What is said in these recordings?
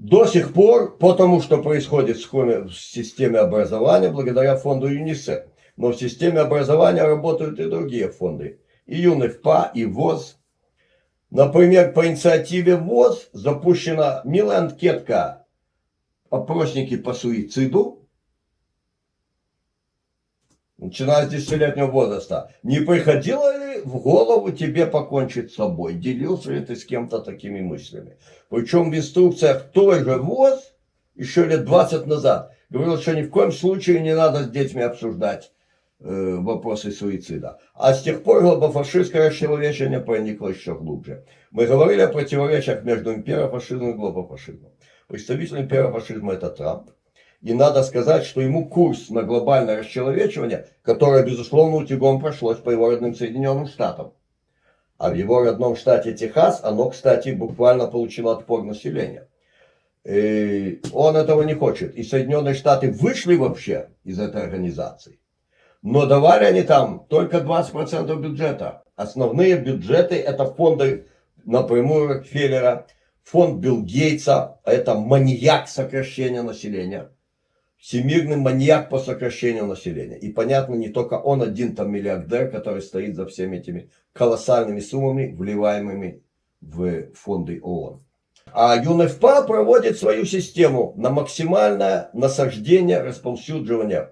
До сих пор, потому что происходит в системе образования, благодаря фонду ЮНИСЕФ. Но в системе образования работают и другие фонды. И ЮНФПА, и ВОЗ. Например, по инициативе ВОЗ запущена милая анкетка «Опросники по суициду», начиная с 10-летнего возраста. Не приходило ли в голову тебе покончить с собой? Делился ли ты с кем-то такими мыслями? Причем в инструкциях той же ВОЗ еще лет 20 назад говорил, что ни в коем случае не надо с детьми обсуждать вопросы суицида. А с тех пор глобофашистское расчеловечение проникло еще глубже. Мы говорили о противоречиях между имперофашизмом и глобофашизмом. Представитель имперофашизма это Трамп. И надо сказать, что ему курс на глобальное расчеловечивание, которое, безусловно, утюгом прошлось по его родным Соединенным Штатам. А в его родном штате Техас оно, кстати, буквально получило отпор населения. И он этого не хочет. И Соединенные Штаты вышли вообще из этой организации. Но давали они там только 20% бюджета. Основные бюджеты это фонды напрямую Рокфеллера, фонд Билл Гейтса, это маньяк сокращения населения. Всемирный маньяк по сокращению населения. И понятно, не только он один там миллиардер, который стоит за всеми этими колоссальными суммами, вливаемыми в фонды ООН. А ЮНФПА проводит свою систему на максимальное насаждение, расповсюдживание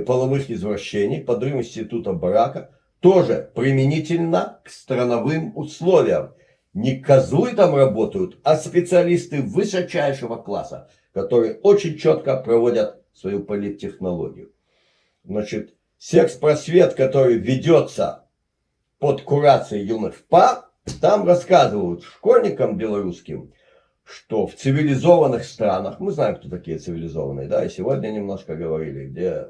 половых извращений, подрыв института брака, тоже применительно к страновым условиям. Не козлы там работают, а специалисты высочайшего класса, которые очень четко проводят свою политтехнологию. Значит, секс-просвет, который ведется под курацией ЮНФПА, там рассказывают школьникам белорусским, что в цивилизованных странах, мы знаем, кто такие цивилизованные, да, и сегодня немножко говорили, где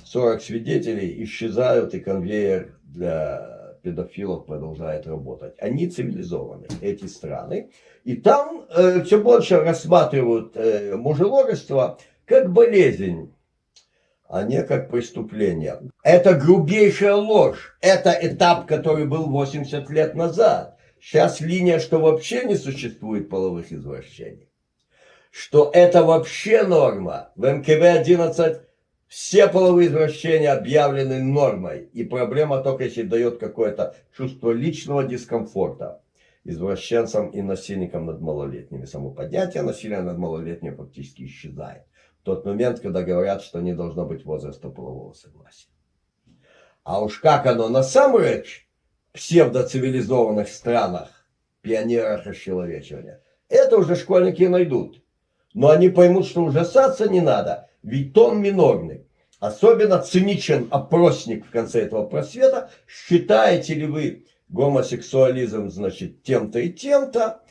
40 свидетелей исчезают, и конвейер для педофилов продолжает работать. Они цивилизованы, эти страны. И там все больше рассматривают мужеложество как болезнь, а не как преступление. Это грубейшая ложь. Это этап, который был 80 лет назад. Сейчас линия, что вообще не существует половых извращений. Что это вообще норма. В МКВ-11 все половые извращения объявлены нормой. И проблема только если дает какое-то чувство личного дискомфорта извращенцам и насильникам над малолетними. Само поднятие насилия над малолетними фактически исчезает. В тот момент, когда говорят, что не должно быть возраста полового согласия. А уж как оно на самом деле в псевдоцивилизованных странах, пионерах расчеловечивания, это уже школьники найдут. Но они поймут, что ужасаться не надо, ведь тон минорный. Особенно циничен опросник в конце этого просвета. Считаете ли вы гомосексуализм, значит, тем-то и тем-то?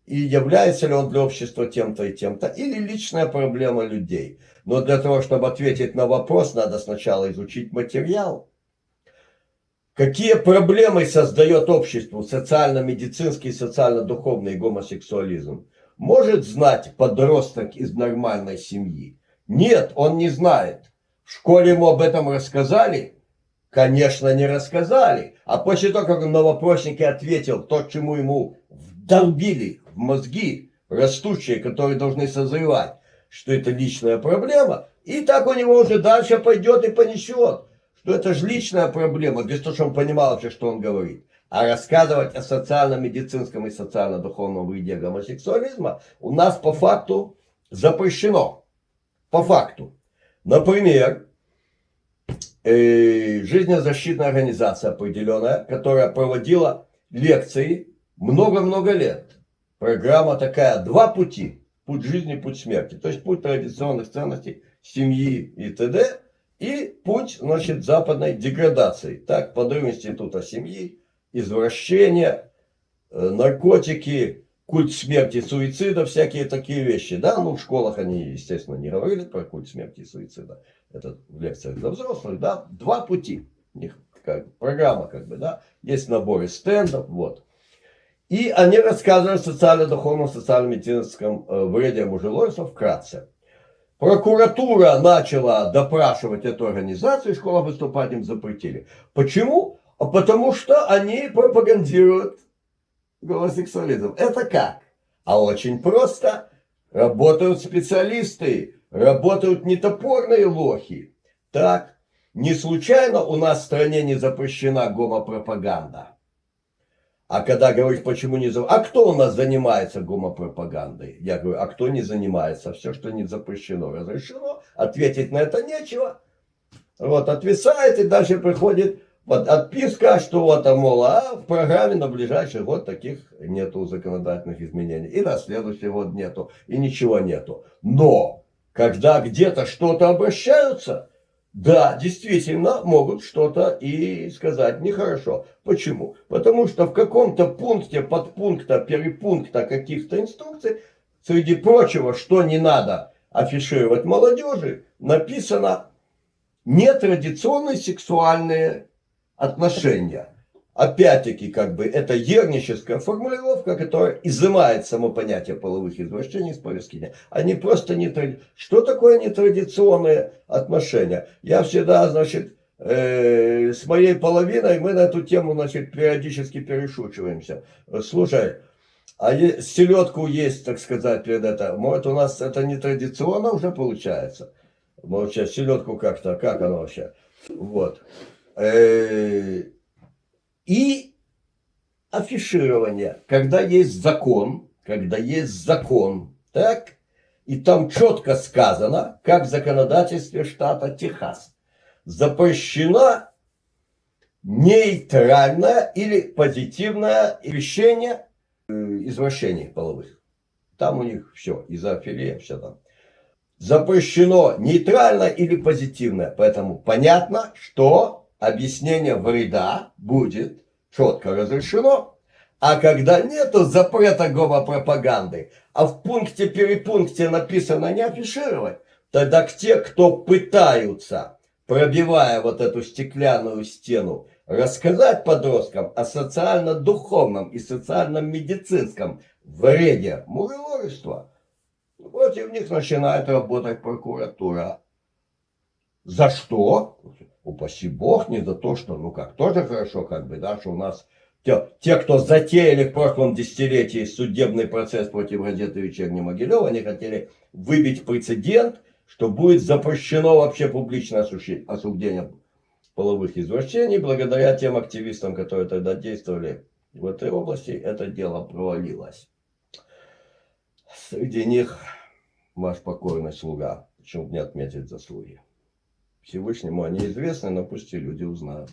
И является ли он для общества тем-то и тем-то? Или личная проблема людей? Но для того, чтобы ответить на вопрос, надо сначала изучить материал. Какие проблемы создает обществу социально-медицинский, социально-духовный гомосексуализм? Может знать подросток из нормальной семьи? Нет, он не знает. В школе ему об этом рассказали? Конечно, не рассказали. А после того, как он на вопросники ответил то, чему ему вдолбили в мозги растущие, которые должны созревать, что это личная проблема, и так у него уже дальше пойдет и понесет, что это же личная проблема, без того, что он понимал вообще, что он говорит. А рассказывать о социально-медицинском и социально-духовном вреде гомосексуализма у нас по факту запрещено. По факту. Например, жизненно-защитная организация определенная, которая проводила лекции много-много лет. Программа такая: два пути. Путь жизни, путь смерти. То есть путь традиционных ценностей, семьи и т.д. И путь, значит, западной деградации. Так, подрыв института семьи, извращения, наркотики, культ смерти, суицида, всякие такие вещи. Да, ну в школах они, естественно, не говорили про культ смерти и суицида. Это в лекциях для взрослых, да. Два пути. У них программа, как бы, да. Есть наборы стендов, вот. И они рассказывают о социально-духовном, социально-медицинском вреде мужеложества вкратце. Прокуратура начала допрашивать эту организацию, и школа выступать им запретили. Почему? А потому что они пропагандируют гомосексуализм. Это как? А очень просто. работают специалисты, работают не топорные лохи. Так, не случайно у нас в стране не запрещена гомопропаганда. А когда говоришь, почему не запрещено, а кто у нас занимается гомопропагандой? Я говорю, а кто не занимается? Все, что не запрещено, разрешено. Ответить на это нечего. Вот, отвисает, и дальше приходит вот отписка, что вот, мол, а в программе на ближайший год таких нету законодательных изменений. И на следующий год нету, и ничего нету. Но, когда где-то что-то обращаются, да, действительно, могут что-то и сказать нехорошо. Почему? Потому что в каком-то пункте, подпункта, перепункта каких-то инструкций, среди прочего, что не надо афишировать молодежи, написано нетрадиционные сексуальные отношения. Опять-таки, как бы, это ерническая формулировка, которая изымает само понятие половых извращений из повестки дня. Они просто не традиционные. Что такое нетрадиционные отношения? Я всегда, значит, с моей половиной мы на эту тему, значит, периодически перешучиваемся. Слушай, а селедку есть, так сказать, перед это. Может, у нас это нетрадиционно уже получается? Может, сейчас селедку как-то, как оно вообще? Вот. И афиширование, когда есть закон, так, и там четко сказано, как в законодательстве штата Техас, запрещено нейтральное или позитивное вещение извращений половых. Там у них все, изофилия, все там. Запрещено нейтральное или позитивное, поэтому понятно, что объяснение вреда будет четко разрешено. А когда нету запрета гомопропаганды, а в пункте-перепункте написано не афишировать, тогда те, кто пытаются, пробивая вот эту стеклянную стену, рассказать подросткам о социально-духовном и социально-медицинском вреде муравьевства, против них начинает работать прокуратура. За что? Упаси бог, не за то, что, ну как, тоже хорошо, как бы, да, что у нас те, кто затеяли в прошлом десятилетии судебный процесс против газеты «Вечерний Могилев», они хотели выбить прецедент, что будет запрещено вообще публичное осуждение половых извращений. Благодаря тем активистам, которые тогда действовали в этой области, это дело провалилось. Среди них ваш покорный слуга, почему бы не отметить заслуги. Всевышнему они известны, но пусть и люди узнают.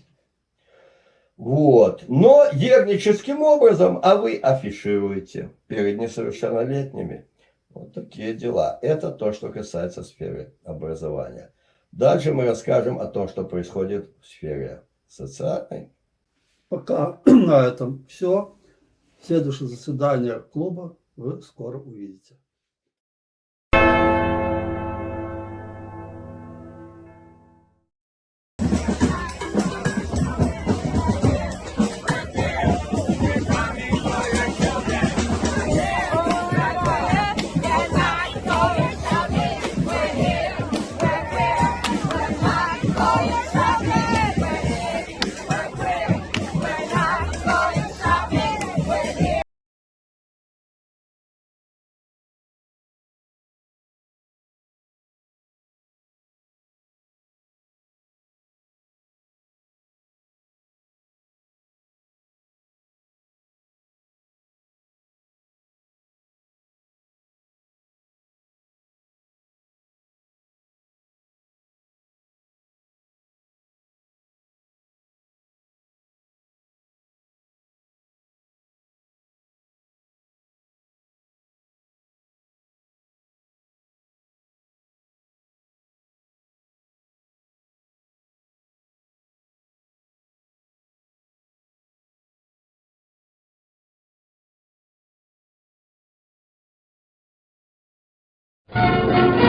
Вот. Но ерническим образом, а вы афишируете перед несовершеннолетними. Вот такие дела. Это то, что касается сферы образования. Дальше мы расскажем о том, что происходит в сфере социальной. Пока на этом все. Следующее заседание клуба вы скоро увидите. Thank you.